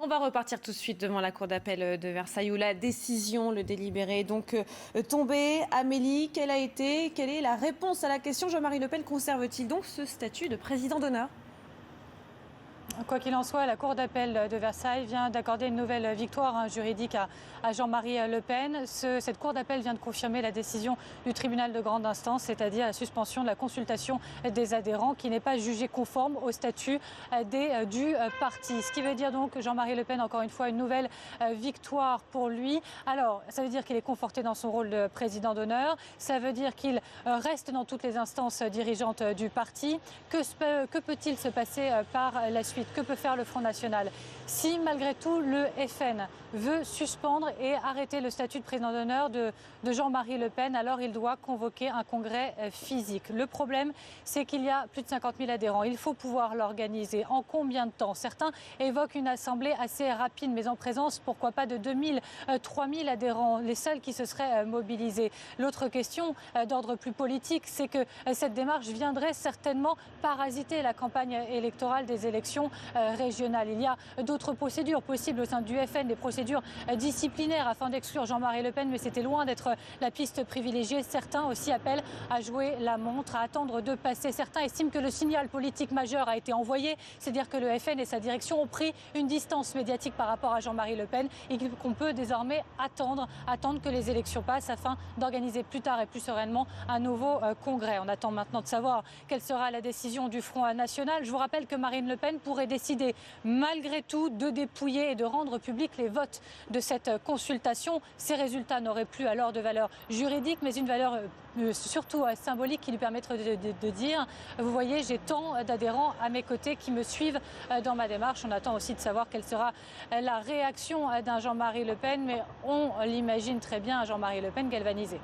On va repartir tout de suite devant la cour d'appel de Versailles où la décision, le délibéré est donc tombé. Amélie, quelle est la réponse à la question? Jean-Marie Le Pen conserve-t-il donc ce statut de président d'honneur? Quoi qu'il en soit, la Cour d'appel de Versailles vient d'accorder une nouvelle victoire juridique à Jean-Marie Le Pen. Cette Cour d'appel vient de confirmer la décision du tribunal de grande instance, c'est-à-dire la suspension de la consultation des adhérents qui n'est pas jugée conforme au statut du parti. Ce qui veut dire donc que Jean-Marie Le Pen, encore une fois, une nouvelle victoire pour lui. Alors, ça veut dire qu'il est conforté dans son rôle de président d'honneur. Ça veut dire qu'il reste dans toutes les instances dirigeantes du parti. Que peut-il se passer par la suite? Que peut faire le Front National? Si malgré tout le FN veut suspendre et arrêter le statut de président d'honneur de Jean-Marie Le Pen, alors il doit convoquer un congrès physique. Le problème, c'est qu'il y a plus de 50 000 adhérents. Il faut pouvoir l'organiser. En combien de temps? Certains évoquent une assemblée assez rapide, mais en présence, pourquoi pas, de 2 000, 3 000 adhérents, les seuls qui se seraient mobilisés. L'autre question d'ordre plus politique, c'est que cette démarche viendrait certainement parasiter la campagne électorale des élections régionales. Il y a d'autres procédures possibles au sein du FN, des procédures disciplinaires afin d'exclure Jean-Marie Le Pen, mais c'était loin d'être la piste privilégiée. Certains aussi appellent à jouer la montre, à attendre de passer. Certains estiment que le signal politique majeur a été envoyé, c'est-à-dire que le FN et sa direction ont pris une distance médiatique par rapport à Jean-Marie Le Pen et qu'on peut désormais attendre que les élections passent afin d'organiser plus tard et plus sereinement un nouveau congrès. On attend maintenant de savoir quelle sera la décision du Front National. Je vous rappelle que Marine Le Pen pourrait décider malgré tout de dépouiller et de rendre public les votes de cette consultation. Ces résultats n'auraient plus alors de valeur juridique, mais une valeur surtout symbolique qui lui permettrait de dire: vous voyez, j'ai tant d'adhérents à mes côtés qui me suivent dans ma démarche. On attend aussi de savoir quelle sera la réaction d'un Jean-Marie Le Pen, mais on l'imagine très bien, un Jean-Marie Le Pen galvanisé.